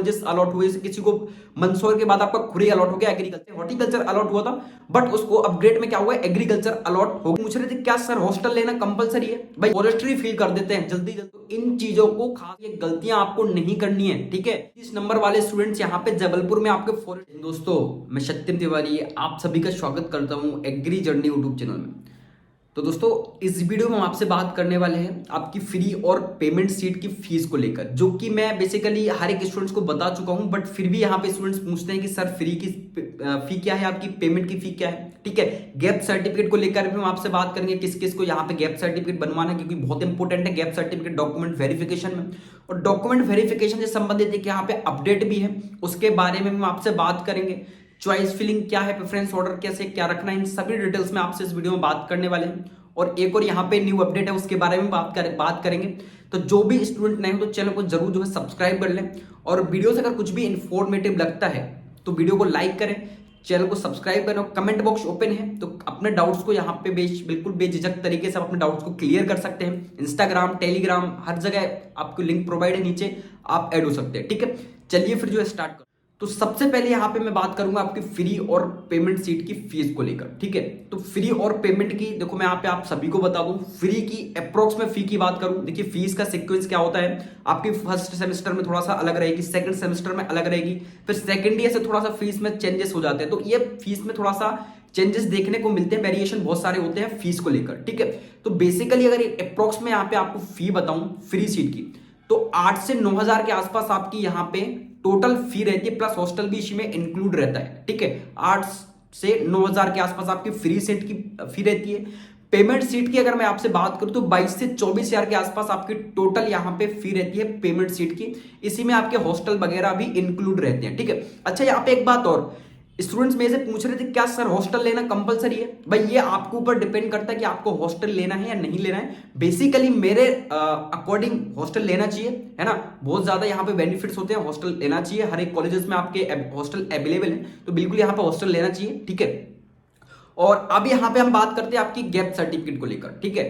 Colleges allot हुए, जैसे किसी को मंदसौर के बाद आपका खुरी अलॉट हो गया एग्रीकल्चर, हॉर्टिकल्चर अलॉट हुआ था, बट उसको अपग्रेड में क्या हुआ, एग्रीकल्चर अलॉट हो गया। पूछ रहे थे क्या सर हॉस्टल लेना कंपलसरी है? भाई फॉरेस्ट्री फील कर देते हैं जल्दी जल्दी। इन चीजों को खास ये गलतियां आपको नहीं करनी है, ठीक है। इस नंबर वाले स्टूडेंट्स यहाँ पे जबलपुर में आपके फॉरेस्ट। दोस्तों मैं सत्यम तिवारी आप सभी का स्वागत करता हूँ एग्री जर्नी यूट्यूब चैनल में। तो दोस्तों इस वीडियो में हम आपसे बात करने वाले हैं आपकी फ्री और पेमेंट सीट की फीस को लेकर, जो कि मैं बेसिकली हर एक स्टूडेंट्स को बता चुका हूं, बट फिर भी यहाँ पे स्टूडेंट्स पूछते हैं कि सर फ्री की फी क्या है, आपकी पेमेंट की फी क्या है, ठीक है। गैप सर्टिफिकेट को लेकर भी हम आपसे बात करेंगे, किस किस को यहाँ पे गैप सर्टिफिकेट बनवाना है, क्योंकि बहुत इंपॉर्टेंट है गैप सर्टिफिकेट डॉक्यूमेंट वेरिफिकेशन में। और डॉक्यूमेंट वेरिफिकेशन से संबंधित एक यहाँ पे अपडेट भी है, उसके बारे में हम आपसे बात करेंगे। चॉइस फिलिंग क्या है, प्रेफरेंस ऑर्डर कैसे क्या रखना है, इन सभी डिटेल्स में आपसे इस वीडियो में बात करने वाले हैं। और एक और यहाँ पे न्यू अपडेट है, उसके बारे में बात करेंगे। तो जो भी स्टूडेंट नए हो तो चैनल को जरूर जो है सब्सक्राइब कर लें, और वीडियो से अगर कुछ भी इंफॉर्मेटिव लगता है तो वीडियो को लाइक करें, चैनल को सब्सक्राइब करें। कमेंट बॉक्स ओपन है तो अपने डाउट्स को यहाँ पे बिल्कुल बेझिझक तरीके से आप अपने डाउट्स को क्लियर कर सकते हैं। इंस्टाग्राम, टेलीग्राम, हर जगह आपको लिंक प्रोवाइड है, नीचे आप ऐड हो सकते हैं, ठीक है। चलिए फिर जो है स्टार्ट कर। तो सबसे पहले यहाँ पे मैं बात करूंगा आपकी फ्री और पेमेंट सीट की फीस को लेकर, ठीक है। तो फ्री और पेमेंट की देखो मैं यहाँ पे आप सभी को बता दूं, फ्री की अप्रोक्स में फी की बात करूं, देखिए फीस का सीक्वेंस क्या होता है, आपकी फर्स्ट सेमेस्टर में थोड़ा सा अलग रहेगी, सेकंड सेमेस्टर में अलग रहेगी, फिर सेकंड ईयर से थोड़ा सा फीस में चेंजेस हो जाते हैं। तो ये फीस में थोड़ा सा चेंजेस देखने को मिलते हैं, वेरिएशन बहुत सारे होते हैं फीस को लेकर, ठीक है। तो बेसिकली अगर अप्रोक्स में यहाँ पे आपको फी बताऊं फ्री सीट की, तो 8 से 9,000 के आसपास आपकी यहाँ पे टोटल फी रहती है, प्लस हॉस्टल भी इसी में इंक्लूड रहता है, ठीक है। 8 से 9,000 के आसपास आपकी फ्री सीट की फी रहती है। पेमेंट सीट की अगर मैं आपसे बात करूं तो 22 से 24,000 के आसपास आपकी टोटल यहां पे फी रहती है पेमेंट सीट की। इसी में आपके हॉस्टल वगैरह भी इंक्लूड रहते हैं, ठीक है। अच्छा यहाँ पे एक बात और, स्टूडेंट्स मेरे से पूछ रहे थे क्या सर हॉस्टल लेना कंपलसरी है? भाई ये आपके ऊपर डिपेंड करता है कि आपको हॉस्टल लेना है या नहीं लेना है। बेसिकली मेरे अकॉर्डिंग हॉस्टल लेना चाहिए, है ना। बहुत ज्यादा यहाँ पे बेनिफिट्स होते हैं, हॉस्टल लेना चाहिए। हर एक कॉलेजेस में आपके हॉस्टल अवेलेबल है, तो बिल्कुल यहाँ पे हॉस्टल लेना चाहिए, ठीक है। और अब यहाँ पे हम बात करते हैं आपकी गैप सर्टिफिकेट को लेकर, ठीक है।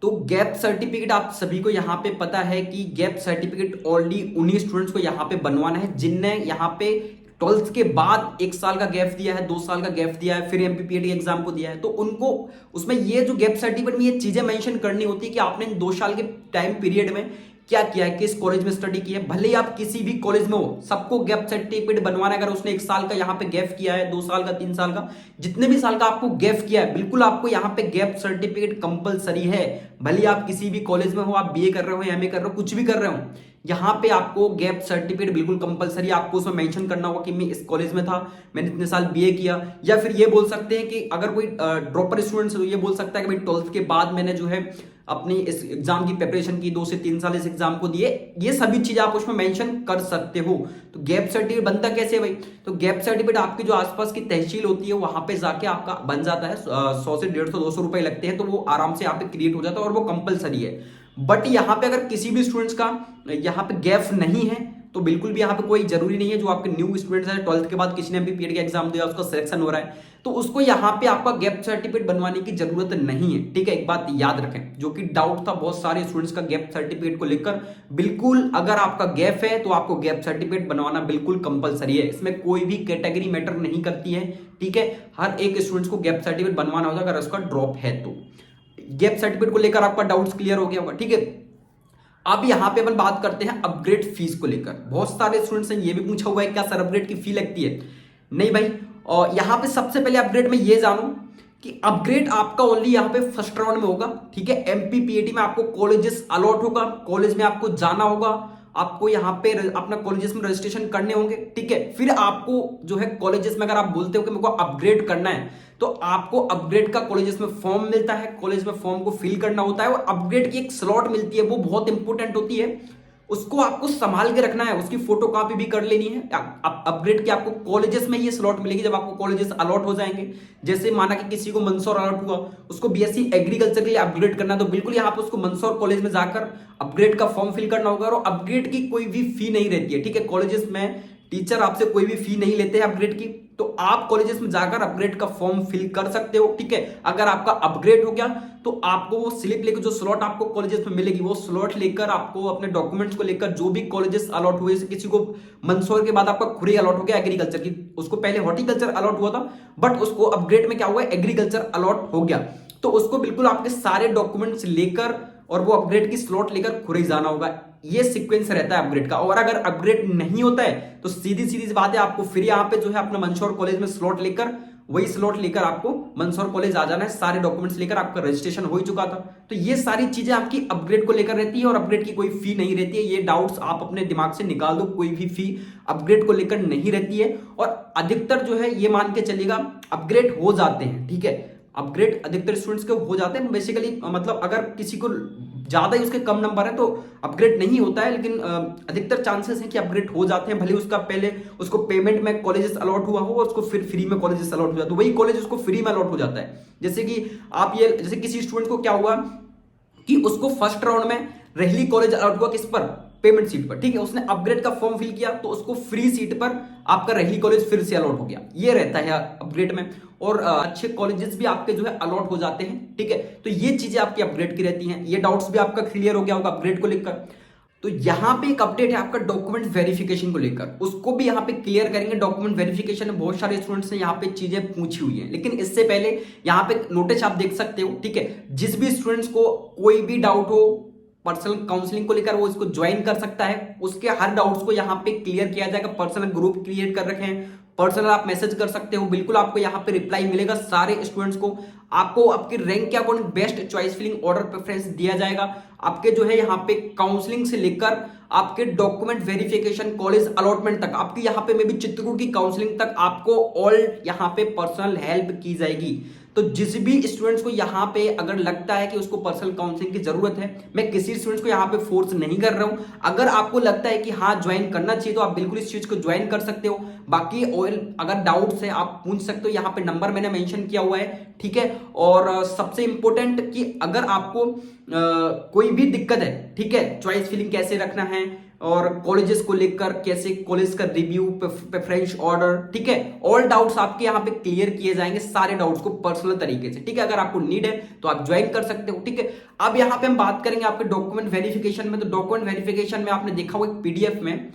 तो गैप सर्टिफिकेट आप सभी को यहाँ पे पता है कि गैप सर्टिफिकेट ओनली उन्हीं स्टूडेंट्स को यहाँ पे बनवाना है जिनने यहाँ पे 12th के बाद 1 साल का गैप दिया है, 2 साल का गैप दिया है, फिर एमपीपीएटी एग्जाम को दिया है। तो उनको उसमें ये जो गैप सर्टिफिकेट में ये चीजें मेंशन करनी होती है कि आपने 2 साल के टाइम पीरियड में क्या किया है, किस कॉलेज में स्टडी की है। भले ही आप किसी भी कॉलेज में हो, सबको गैप सर्टिफिकेट बनवाना है। अगर उसने 1 साल का यहाँ पे गैप किया है, 2 साल का, 3 साल का, जितने भी साल का आपको गैप किया है, बिल्कुल आपको यहाँ पे गैप सर्टिफिकेट कंपलसरी है। भले आप किसी भी कॉलेज में हो, आप बीए कर रहे हो, एमए कर रहे हो, कुछ भी कर रहे हो, यहाँ पे आपको गैप सर्टिफिकेट बिल्कुल कंपलसरी। आपको उसमें मेंशन करना होगा कि मैं इस कॉलेज में था, मैंने इतने साल बीए किया। या फिर ये बोल सकते हैं कि अगर कोई ड्रॉपर स्टूडेंट है तो ये बोल सकता है कि भाई 12th के बाद मैंने जो है अपनी इस एग्जाम की प्रिपरेशन की, 2 से 3 साल इस एग्जाम को दिए। ये सभी चीजें आप उसमें मेंशन कर सकते हो। तो गैप सर्टिफिकेट बनता कैसे है भाई? तो गैप सर्टिफिकेट आपकी जो आसपास की तहसील होती है वहां पे जाके आपका बन जाता है। 100 से 150 200 रुपए लगते हैं, तो वो आराम से यहाँ पे क्रिएट हो जाता है और वो कंपलसरी है। बट यहाँ पे अगर किसी भी स्टूडेंट्स का यहाँ पे गैप नहीं है तो बिल्कुल भी यहाँ पे कोई जरूरी नहीं है, जो आपके न्यू स्टूडेंट्स हैं 12th के बाद किसी ने भी पीएड का एग्जाम दिया, उसका सिलेक्शन हो रहा है, तो उसको यहाँ पे आपका गैप सर्टिफिकेट बनवाने की जरूरत नहीं है, ठीक है। एक बात याद रखें, जो कि डाउट था बहुत सारे स्टूडेंट्स का गैप सर्टिफिकेट को लेकर, बिल्कुल अगर आपका गैप है तो आपको गैप सर्टिफिकेट बनवाना बिल्कुल कंपलसरी है। इसमें कोई भी कैटेगरी मैटर नहीं करती है, ठीक है। हर एक स्टूडेंट्स को गैप सर्टिफिकेट बनवाना होगा अगर उसका ड्रॉप है तो। गैप सर्टिफिकेट को लेकर आपका डाउट्स क्लियर हो गया होगा, ठीक है। अब यहां पे अपन बात करते हैं अपग्रेड फीस को लेकर। बहुत सारे स्टूडेंट्स ने ये भी पूछा हुआ है क्या सर अपग्रेड की फी लगती है? नहीं भाई, और यहां पे सबसे पहले अपग्रेड में ये जानो कि अपग्रेड आपका ओनली यहां पे फर्स्ट राउंड में होगा, ठीक है। एमपीपीएटी में आपको कॉलेजेस अलॉट होगा, कॉलेज में आपको जाना होगा, आपको यहाँ पे अपना कॉलेजेस में रजिस्ट्रेशन करने होंगे, ठीक है। फिर आपको जो है कॉलेजेस में अगर आप बोलते हो कि मेरे को अपग्रेड करना है, तो आपको अपग्रेड का कॉलेजेस में फॉर्म मिलता है, कॉलेज में फॉर्म को फिल करना होता है, और अपग्रेड की एक स्लॉट मिलती है, वो बहुत इंपॉर्टेंट होती है, उसको आपको संभाल के रखना है, उसकी फोटो कॉपी भी कर लेनी है। अपग्रेड की आपको कॉलेजेस में ये स्लॉट मिलेगी जब आपको कॉलेजेस अलॉट हो जाएंगे। जैसे माना कि किसी को मंदसौर अलॉट हुआ, उसको बीएससी एग्रीकल्चर के लिए अपग्रेड करना है, तो बिल्कुल यहाँ पे उसको मंदसौर कॉलेज में जाकर अपग्रेड का फॉर्म फिल करना होगा। और अपग्रेड की कोई भी फी नहीं रहती है, ठीक है, कॉलेजेस में टीचर आपसे कोई भी फी नहीं लेते हैं अपग्रेड की, तो आप कॉलेजेस में जाकर अपग्रेड का फॉर्म फिल कर सकते हो। ठीक है, अगर आपका अपग्रेड हो गया तो आपको वो स्लिप लेकर, जो स्लॉट आपको कॉलेजेस में मिलेगी, वो स्लॉट लेकर आपको अपने डॉक्यूमेंट्स को लेकर जो भी कॉलेजेस अलॉट हुए, किसी को मंदसौर के बाद आपका खुरी अलॉट हो गया एग्रीकल्चर की, उसको पहले हॉर्टिकल्चर अलॉट हुआ था, बट उसको अपग्रेड में क्या हुआ, एग्रीकल्चर अलॉट हो गया, तो उसको बिल्कुल आपके सारे डॉक्यूमेंट्स लेकर और वो अपग्रेड की स्लॉट लेकर खुरी जाना होगा। ये सीक्वेंस रहता है अपग्रेड का। और अगर अपग्रेड नहीं होता है तो सीधी सीधी बात है, आपको फिर यहाँ पे जो है अपना मंदसौर कॉलेज में स्लॉट लेकर, वही स्लॉट लेकर आपको मंदसौर कॉलेज आ जाना है, सारे डॉक्यूमेंट्स लेकर। आपका रजिस्ट्रेशन हो ही चुका था। तो ये सारी चीजें आपकी अपग्रेड को लेकर रहती है और अपग्रेड की कोई फी नहीं रहती है। ये डाउट्स आप अपने दिमाग से निकाल दो, कोई भी फी अपग्रेड को लेकर नहीं रहती है। और अधिकतर जो है ये मान के चलिएगा अपग्रेड हो जाते हैं। ठीक है, अपग्रेड अधिकतर स्टूडेंट्स के हो जाते हैं। बेसिकली मतलब अगर किसी को ज्यादा ही उसके कम नंबर है तो अपग्रेड नहीं होता है, लेकिन अधिकतर चांसेस हैं कि अपग्रेड हो जाते हैं। भले उसका पहले उसको पेमेंट में कॉलेजेस अलॉट हुआ हो और उसको फिर फ्री में कॉलेजेस अलॉट हो जाता है, तो वही कॉलेज उसको फ्री में अलॉट हो जाता है। जैसे कि आप ये, जैसे किसी स्टूडेंट को क्या हुआ कि उसको फर्स्ट राउंड में रेहली कॉलेज अलॉट हुआ, किस पर, पेमेंट सीट पर। ठीक है, उसने अपग्रेड का फॉर्म फिल किया तो उसको फ्री सीट पर आपका रेहली कॉलेज फिर से अलॉट हो गया। ये रहता है अपग्रेड में। और अच्छे कॉलेजेस भी आपके जो है अलॉट हो जाते हैं। ठीक है, तो ये चीजें आपकी अपग्रेड की रहती हैं। ये डाउट्स भी आपका क्लियर हो गया होगा अपग्रेड को लेकर। तो यहां पे एक अपडेट है आपका डॉक्यूमेंट वेरिफिकेशन को लेकर, उसको भी यहां पे क्लियर करेंगे। डॉक्यूमेंट वेरिफिकेशन में बहुत सारे स्टूडेंट्स ने यहां पे चीजें पूछी हुई हैं, लेकिन इससे पहले यहां पे नोटिस आप देख सकते हो। ठीक है, जिस भी स्टूडेंट्स को कोई भी डाउट हो पर्सनल काउंसलिंग को लेकर, वो इसको ज्वाइन कर सकता है। उसके हर डाउट्स को यहाँ पे क्लियर किया जाएगा। पर्सनल ग्रुप क्रिएट कर रखे हैं, पर्सनल आप मैसेज कर सकते हो, बिल्कुल आपको यहाँ पे रिप्लाई मिलेगा सारे स्टूडेंट्स को। आपको आपके रैंक के according best choice filling order preference दिया जाएगा। आपके जो है यहाँ पे काउंसलिंग से लेकर आपके डॉक्यूमेंट वेरिफिकेशन, कॉलेज अलॉटमेंट तक, आपकी यहाँ पे मे भी चित्रकूट की काउंसलिंग तक आपको ऑल यहाँ पे पर्सनल हेल्प की जाएगी। तो जिस भी स्टूडेंट्स को यहाँ पे अगर लगता है कि उसको पर्सनल काउंसलिंग की जरूरत है, मैं किसी स्टूडेंट्स को यहाँ पे फोर्स नहीं कर रहा हूँ। अगर आपको लगता है कि हाँ ज्वाइन करना चाहिए तो आप बिल्कुल इस चीज को ज्वाइन कर सकते हो। बाकी ऑयल अगर डाउट्स है आप पूछ सकते हो, यहाँ पे नंबर मैंने मेंशन किया हुआ है। ठीक है, और सबसे इंपॉर्टेंट कि अगर आपको कोई भी दिक्कत है, ठीक है, चॉइस फिलिंग कैसे रखना है और कॉलेजेस को लेकर कैसे, कॉलेज का रिव्यू, प्रेफरेंस ऑर्डर, ठीक है, ऑल डाउट्स आपके यहाँ पे क्लियर किए जाएंगे, सारे डाउट्स को पर्सनल तरीके से। ठीक है, अगर आपको नीड है तो आप ज्वाइन कर सकते हो। ठीक है, अब यहाँ पे हम बात करेंगे आपके डॉक्यूमेंट वेरिफिकेशन में। तो डॉक्यूमेंट वेरिफिकेशन में आपने देखा होगा पीडीएफ में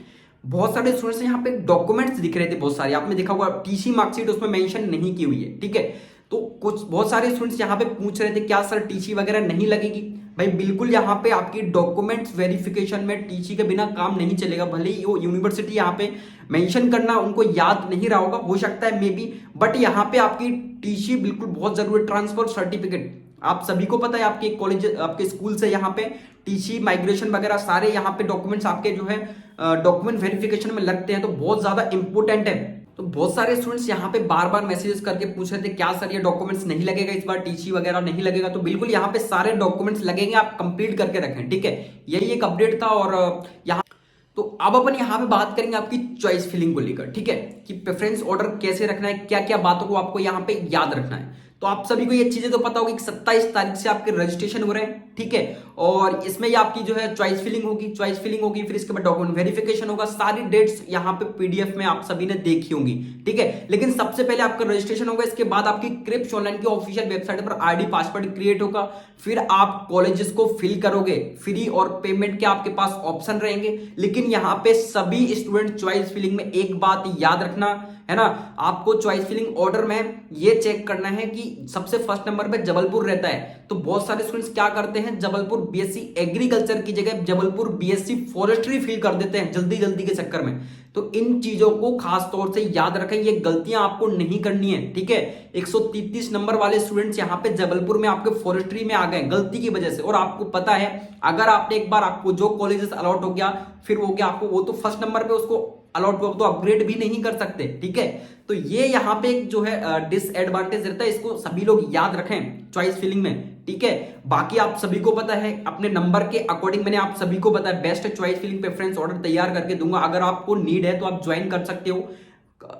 बहुत सारे स्टूडेंट्स यहाँ पे डॉक्यूमेंट्स दिख रहे थे, बहुत सारे आपने देखा होगा, टीसी मार्कशीट उसमें मेंशन नहीं की हुई है। ठीक है, तो कुछ बहुत सारे स्टूडेंट्स यहाँ पे पूछ रहे थे क्या सर टीसी वगैरह नहीं लगेगी। भाई बिल्कुल यहाँ पे आपकी डॉक्यूमेंट्स वेरिफिकेशन में टीसी के बिना काम नहीं चलेगा। भले ही वो यूनिवर्सिटी यहाँ पे मेंशन करना उनको याद नहीं रहा होगा, हो सकता है मे बी, बट यहाँ पे आपकी टीसी बिल्कुल बहुत जरूरी। ट्रांसफर सर्टिफिकेट आप सभी को पता है, आपके कॉलेज, आपके स्कूल से यहाँ पे टीसी, माइग्रेशन वगैरह सारे यहाँ पे डॉक्यूमेंट्स आपके जो है डॉक्यूमेंट वेरिफिकेशन में लगते हैं, तो बहुत ज्यादा इंपॉर्टेंट है। तो बहुत सारे स्टूडेंट्स यहाँ पे बार बार मैसेजेस करके पूछ रहे थे क्या सर ये डॉक्यूमेंट्स नहीं लगेगा इस बार, टीसी वगैरह नहीं लगेगा। तो बिल्कुल यहाँ पे सारे डॉक्यूमेंट्स लगेंगे, आप कंप्लीट करके रखें। ठीक है, यही एक अपडेट था। और यहाँ तो अब अपन यहाँ पे बात करेंगे आपकी चॉइस फिलिंग को लेकर। ठीक है, कि प्रेफरेंस ऑर्डर कैसे रखना है, क्या क्या बातों को आपको यहाँ पे याद रखना है। तो आप सभी को ये चीजें तो पता होगी कि 27 तारीख से आपके रजिस्ट्रेशन हो रहे हैं। ठीक है, और इसमें ये आपकी जो है चॉइस फिलिंग होगी, फिर इसके बाद डॉक्यूमेंट वेरिफिकेशन होगा। सारी डेट्स यहाँ पे पीडीएफ में आप सभी ने देखी होंगी। ठीक है, लेकिन सबसे पहले आपका रजिस्ट्रेशन होगा, इसके बाद आपकी क्रिप्स ऑनलाइन की ऑफिशियल वेबसाइट पर आईडी पासवर्ड क्रिएट होगा, फिर आप कॉलेजेस को फिल करोगे, फ्री और पेमेंट के आपके पास ऑप्शन रहेंगे। लेकिन यहाँ पे सभी स्टूडेंट चॉइस फिलिंग में एक बात याद रखना है ना, आपको चॉइस फिलिंग ऑर्डर में ये चेक करना है कि सबसे फर्स्ट नंबर पे जबलपुर रहता है। तो बहुत सारे स्टूडेंट्स क्या करते हैं, जबलपुर बीएससी एग्रीकल्चर की जगह जबलपुर बीएससी फॉरेस्ट्री फिल कर देते हैं जल्दी के चक्कर में। तो इन चीजों को खास तौर से याद रखें, ये गलतियां आपको नहीं करनी है। ठीक है, 133 नंबर वाले स्टूडेंट्स यहाँ पे जबलपुर में आपके फॉरेस्ट्री में आ गए गलती की वजह से। और आपको पता है अगर आपने एक बार आपको जो कॉलेजेस अलॉट हो गया, फिर वो क्या आपको वो तो फर्स्ट नंबर पे उसको अलॉट हुआ तो अपग्रेड भी नहीं कर सकते। ठीक है, तो ये यहाँ पे एक जो है डिसएडवांटेज रहता है, इसको सभी लोग याद रखें चॉइस फिलिंग में। ठीक है, बाकी आप सभी को पता है अपने नंबर के अकॉर्डिंग मैंने आप सभी को पता है best choice filling preference order तैयार करके दूंगा। अगर आपको नीड है तो आप ज्वाइन कर सकते हो,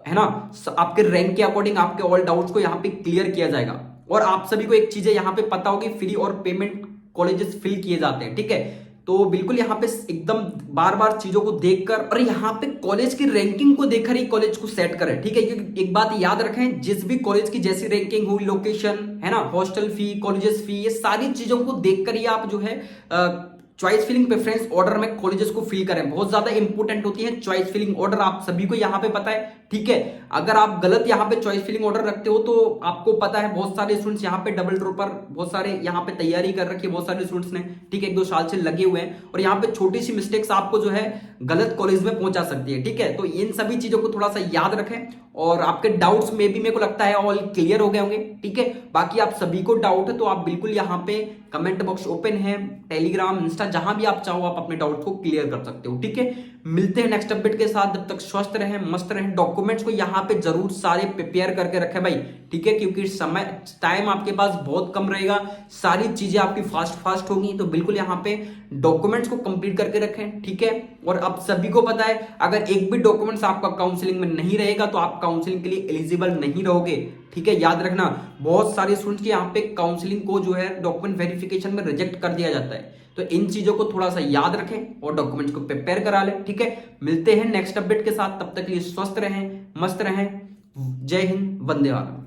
है ना। आपके रैंक के अकॉर्डिंग आपके ऑल डाउट्स को यहाँ पे क्लियर किया जाएगा। और आप सभी को एक चीज है यहाँ पे पता होगी, फ्री और पेमेंट कॉलेजेस फिल किए जाते हैं। ठीक है, तो बिल्कुल यहाँ पे एकदम बार बार चीजों को देखकर और यहाँ पे कॉलेज की रैंकिंग को देखकर ही कॉलेज को सेट करें, ठीक है। क्योंकि एक बात याद रखें, जिस भी कॉलेज की जैसी रैंकिंग हुई, लोकेशन है ना, हॉस्टल फी, कॉलेजेस फी, ये सारी चीजों को देखकर ही आप जो है चॉइस फिलिंग प्रेफरेंस ऑर्डर में कॉलेजेस को फिल करें। बहुत ज्यादा इंपॉर्टेंट होती है चॉइस फिलिंग ऑर्डर, आप सभी को यहाँ पे पता है, ठीक है। अगर आप गलत यहाँ पे चॉइस फिलिंग ऑर्डर रखते हो तो आपको पता है बहुत सारे स्टूडेंट्स यहाँ पे डबल ड्रॉपर, बहुत सारे यहाँ पे तैयारी कर रखी है बहुत सारे स्टूडेंट्स ने, ठीक है, 1-2 साल से लगे हुए हैं, और यहाँ पे छोटी सी मिस्टेक्स आपको जो है गलत कॉलेज में पहुंचा सकती है, ठीक है। तो इन सभी चीजों को थोड़ा सा याद रखें, और आपके डाउट्स में भी मेरे को लगता है ऑल क्लियर हो गए होंगे, ठीक है। बाकी आप सभी को डाउट है तो आप बिल्कुल यहाँ पे कमेंट बॉक्स ओपन है, टेलीग्राम, इंस्टा, जहां भी आप चाहो आप अपने डाउट को क्लियर कर सकते हो, ठीक है। मिलते हैं नेक्स्ट अपडेट के साथ, जब तक स्वस्थ रहें, मस्त रहें। डॉक्यूमेंट्स को यहाँ पे जरूर सारे प्रिपेयर करके रखें भाई, ठीक है, क्योंकि समय टाइम आपके पास बहुत कम रहेगा, सारी चीजें आपकी फास्ट होंगी, तो बिल्कुल यहाँ पे डॉक्यूमेंट्स को कंप्लीट करके रखें, ठीक है। और अब सभी को पता है अगर एक भी डॉक्यूमेंट्स आपका काउंसलिंग में नहीं रहेगा तो आप काउंसलिंग के लिए एलिजिबल नहीं रहोगे, ठीक है। याद रखना, बहुत सारे स्टूडेंट्स के यहाँ पे काउंसलिंग को जो है डॉक्यूमेंट वेरिफिकेशन में रिजेक्ट कर दिया जाता है, तो इन चीजों को थोड़ा सा याद रखें और डॉक्यूमेंट्स को प्रिपेयर करा लें, ठीक है। मिलते हैं नेक्स्ट अपडेट के साथ, तब तक के लिए स्वस्थ रहें, मस्त रहें। जय हिंद, वंदे मातरम।